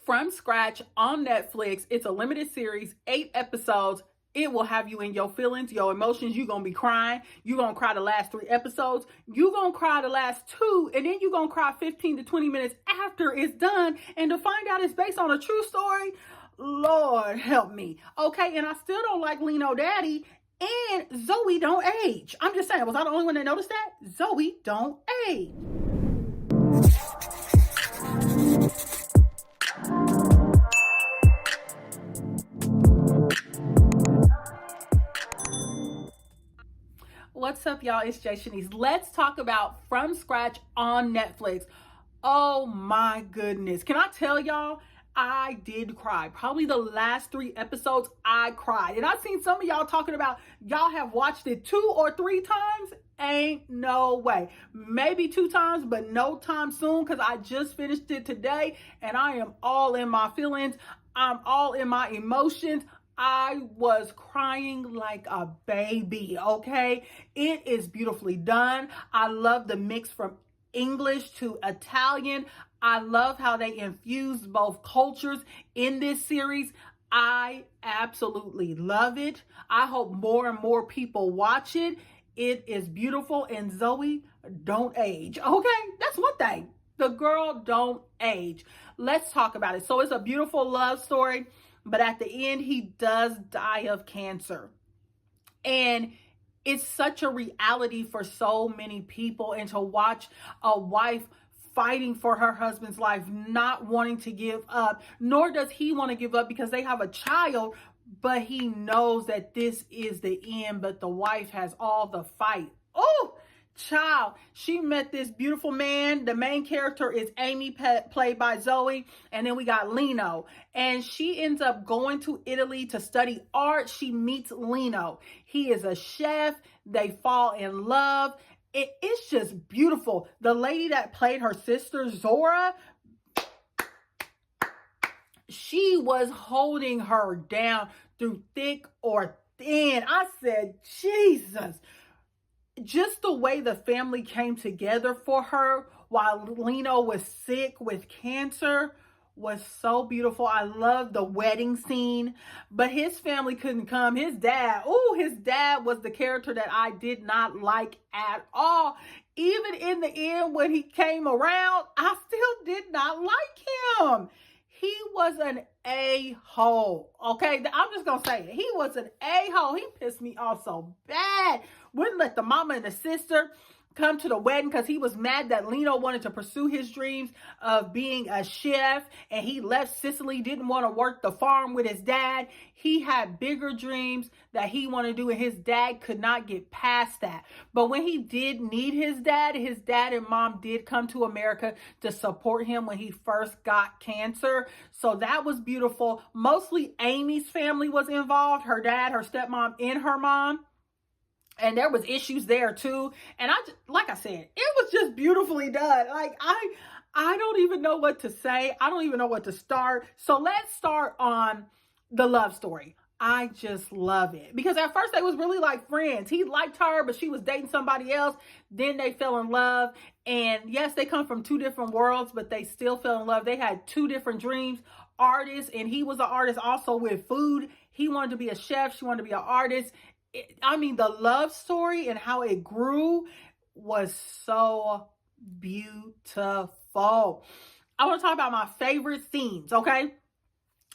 From Scratch on Netflix. It's a limited series, 8 episodes. It will have you in your feelings, your emotions. You're going to be crying. You're going to cry the last 3 episodes. You're going to cry the last 2. And then you're going to cry 15 to 20 minutes after it's done. And to find out it's based on a true story, Lord help me. Okay, and I still don't like Leno Daddy. And Zoe don't age. I'm just saying, was I the only one that noticed that? Zoe don't age. What's up, y'all? It's Jay Shanice. Let's talk about From Scratch on Netflix. Oh my goodness. Can I tell y'all? I did cry. Probably the last 3 episodes, I cried. And I've seen some of y'all talking about y'all have watched it 2 or 3 times. Ain't no way. Maybe 2 times, but no time soon, because I just finished it today and I am all in my feelings. I'm all in my emotions. I was crying like a baby, okay? It is beautifully done. I love the mix from English to Italian. I love how they infuse both cultures in this series. I absolutely love it. I hope more and more people watch it. It is beautiful, and Zoe don't age, okay? That's one thing. The girl don't age. Let's talk about it. So it's a beautiful love story, but at the end, he does die of cancer. And it's such a reality for so many people. And to watch a wife fighting for her husband's life, not wanting to give up, nor does he want to give up because they have a child, but he knows that this is the end, but the wife has all the fight. Oh, child, she met this beautiful man. The main character is Amy, played by Zoe, and then we got Leno, and she ends up going to Italy to study art. She meets Leno. He is a chef. They fall in love. It's just beautiful. The lady that played her sister, Zora, she was holding her down through thick or thin. I said, Jesus. Just the way the family came together for her while Leno was sick with cancer was so beautiful. I love the wedding scene, but his family couldn't come. His dad was the character that I did not like at all. Even in the end, when he came around, I still did not like him. He was an a-hole, okay? I'm just going to say it. He was an a-hole. He pissed me off so bad. Wouldn't let the mama and the sister come to the wedding because he was mad that Leno wanted to pursue his dreams of being a chef, and he left Sicily, didn't want to work the farm with his dad. He had bigger dreams that he wanted to do, and his dad could not get past that. But when he did need his dad and mom did come to America to support him when he first got cancer. So that was beautiful. Mostly Amy's family was involved, her dad, her stepmom, and her mom. And there was issues there too. And like I said, it was just beautifully done. Like I don't even know what to say. I don't even know what to start. So let's start on the love story. I just love it. Because at first they was really like friends. He liked her, but she was dating somebody else. Then they fell in love. And yes, they come from 2 different worlds, but they still fell in love. They had 2 different dreams. Artists, and he was an artist also with food. He wanted to be a chef. She wanted to be an artist. The love story and how it grew was so beautiful. I want to talk about my favorite scenes, okay?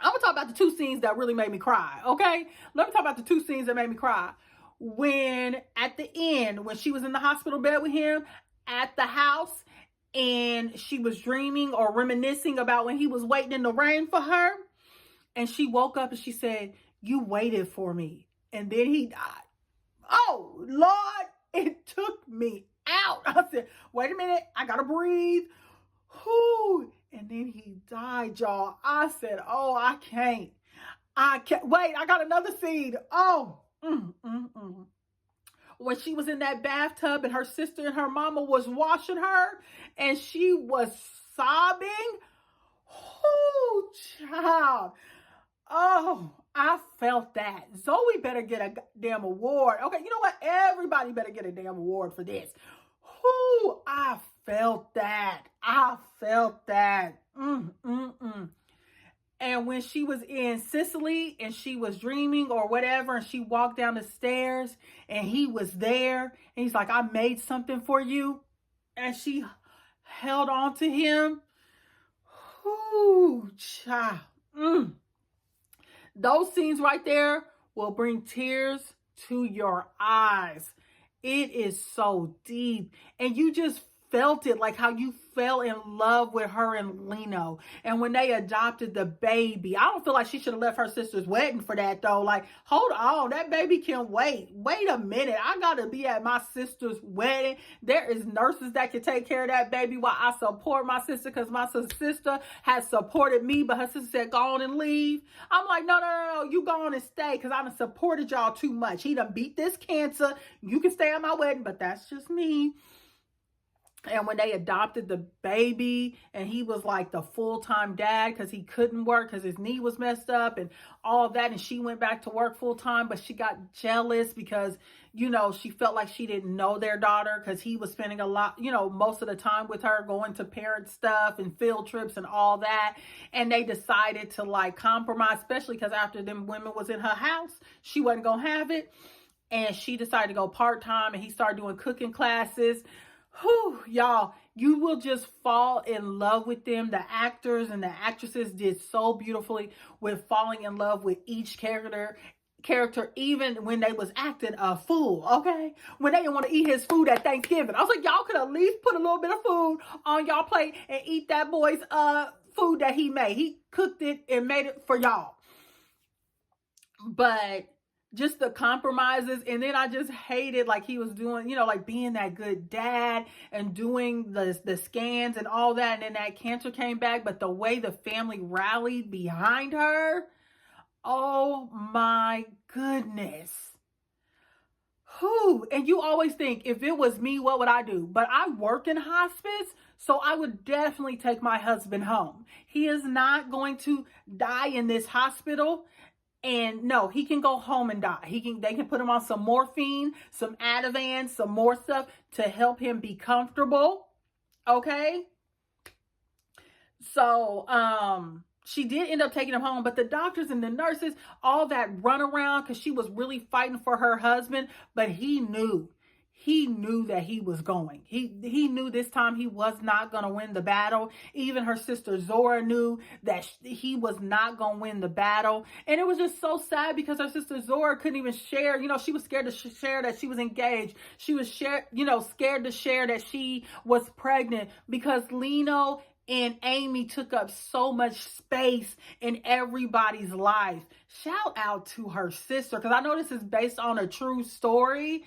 I'm going to talk about the 2 scenes that really made me cry, okay? Let me talk about the 2 scenes that made me cry. When, at the end, when she was in the hospital bed with him at the house, and she was dreaming or reminiscing about when he was waiting in the rain for her, and she woke up and she said, "You waited for me." And then he died. Oh, Lord, it took me out. I said, wait a minute, I gotta breathe. Whew. And then he died, y'all. I said, oh, I can't. Wait, I got another scene. Oh, when she was in that bathtub and her sister and her mama was washing her and she was sobbing. Oh, child. Oh, I felt that. Zoe better get a damn award. Okay, you know what? Everybody better get a damn award for this. Whoo, I felt that. I felt that. And when she was in Sicily and she was dreaming or whatever, and she walked down the stairs and he was there, and he's like, I made something for you. And she held on to him. Ooh, child. Those scenes right there will bring tears to your eyes. It is so deep. And you just felt it, like how you fell in love with her and Lino. And when they adopted the baby, I don't feel like she should have left her sister's wedding for that though. Like, hold on, that baby can wait. Wait a minute. I gotta be at my sister's wedding. There is nurses that can take care of that baby while I support my sister, because my sister has supported me, but her sister said, go on and leave. I'm like, no, you go on and stay, because I done supported y'all too much. He done beat this cancer. You can stay at my wedding, but that's just me. And when they adopted the baby, and he was like the full-time dad because he couldn't work because his knee was messed up and all of that. And she went back to work full-time, but she got jealous because, you know, she felt like she didn't know their daughter because he was spending a lot, you know, most of the time with her, going to parent stuff and field trips and all that. And they decided to like compromise, especially because after them women was in her house, she wasn't going to have it. And she decided to go part-time, and he started doing cooking classes. Whew, y'all, you will just fall in love with them. The actors and the actresses did so beautifully with falling in love with each character, even when they was acting a fool, okay? When they didn't want to eat his food at Thanksgiving. I was like, y'all could at least put a little bit of food on y'all plate and eat that boy's food that he made. He cooked it and made it for y'all. But just the compromises. And then I just hated like he was doing, you know, like being that good dad and doing the scans and all that. And then that cancer came back. But the way the family rallied behind her, oh my goodness. Whew. And you always think, if it was me, what would I do? But I work in hospice, so I would definitely take my husband home. He is not going to die in this hospital. And no, he can go home and die. They can put him on some morphine, some Ativan, some more stuff to help him be comfortable. Okay. So, she did end up taking him home, but the doctors and the nurses, all that run around, because she was really fighting for her husband, but he knew that he was going. He knew this time he was not going to win the battle. Even her sister Zora knew that he was not going to win the battle. And it was just so sad because her sister Zora couldn't even share. You know, she was scared to share that she was engaged. She was scared to share that she was pregnant because Lino and Amy took up so much space in everybody's life. Shout out to her sister, because I know this is based on a true story.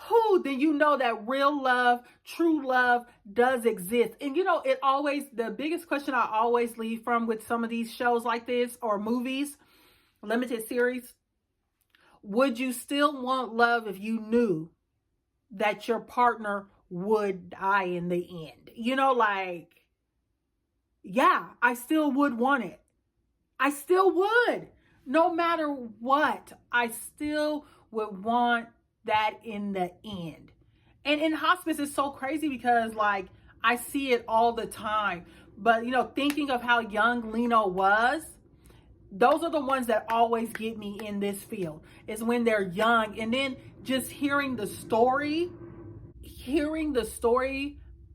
Who, then you know that real love, true love does exist. And you know, the biggest question I always leave from with some of these shows like this or movies, limited series, would you still want love if you knew that your partner would die in the end? You know, like, yeah, I still would want it. I still would. No matter what, I still would want that in the end. And in hospice, it's so crazy because like I see it all the time. But you know, thinking of how young Lino was, those are the ones that always get me in this field, is when they're young. And then just hearing the story,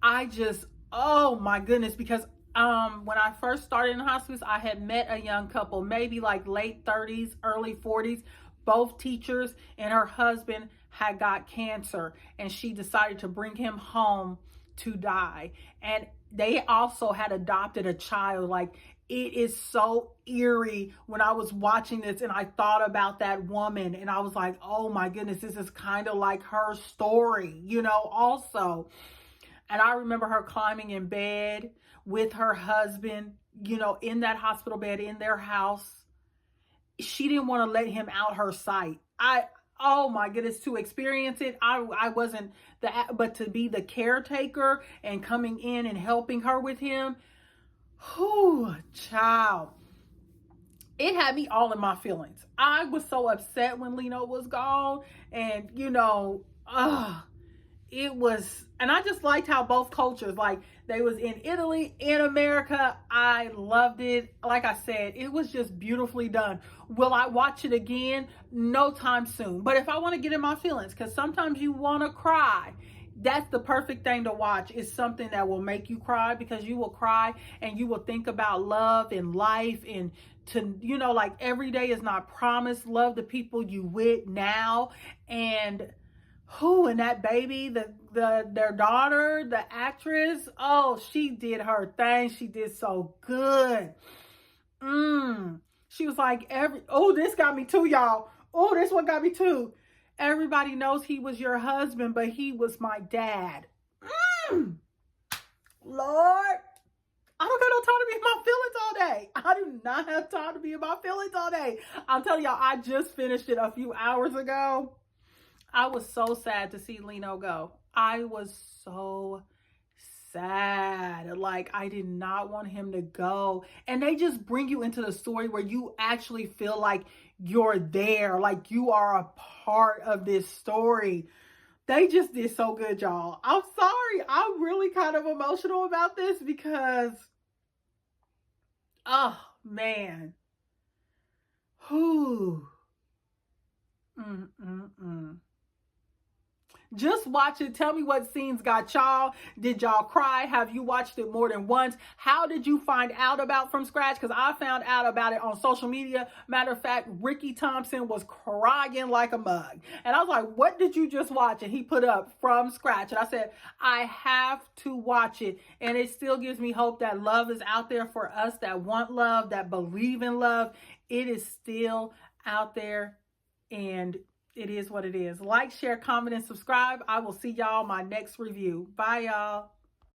I just, oh my goodness, because when I first started in hospice, I had met a young couple, maybe like late 30s, early 40s, both teachers, and her husband had got cancer, and she decided to bring him home to die. And they also had adopted a child. Like, it is so eerie when I was watching this and I thought about that woman, and I was like, oh my goodness, this is kind of like her story, you know, also. And I remember her climbing in bed with her husband, you know, in that hospital bed in their house. She didn't want to let him out her sight. Oh my goodness, to experience it, I wasn't but to be the caretaker and coming in and helping her with him, whew, child, it had me all in my feelings. I was so upset when Lino was gone, and you know, it was, and I just liked how both cultures, like they was in Italy, in America. I loved it. Like I said, it was just beautifully done. Will I watch it again? No time soon. But if I want to get in my feelings, because sometimes you want to cry, that's the perfect thing to watch. Is something that will make you cry, because you will cry and you will think about love and life, and to, you know, like every day is not promised. Love the people you with now. And who, and that baby, their daughter, the actress, oh, she did her thing. She did so good. She was like, oh, this got me too, y'all. Oh, this one got me too. Everybody knows he was your husband, but he was my dad. Lord, I don't got no time to be in my feelings all day. I do not have time to be in my feelings all day. I'm telling y'all, I just finished it a few hours ago. I was so sad to see Lino go. I was so sad. Like, I did not want him to go. And they just bring you into the story where you actually feel like you're there, like you are a part of this story. They just did so good, y'all. I'm sorry. I'm really kind of emotional about this because, oh, man. Whew. Mm-mm-mm. Just watch it. Tell me what scenes got y'all. Did y'all cry? Have you watched it more than once? How did you find out about From Scratch? Because I found out about it on social media. Matter of fact, Ricky Thompson was crying like a mug. And I was like, what did you just watch? And he put up From Scratch. And I said, I have to watch it. And it still gives me hope that love is out there for us that want love, that believe in love. It is still out there. And it is what it is. Like, share, comment, and subscribe. I will see y'all my next review. Bye, y'all.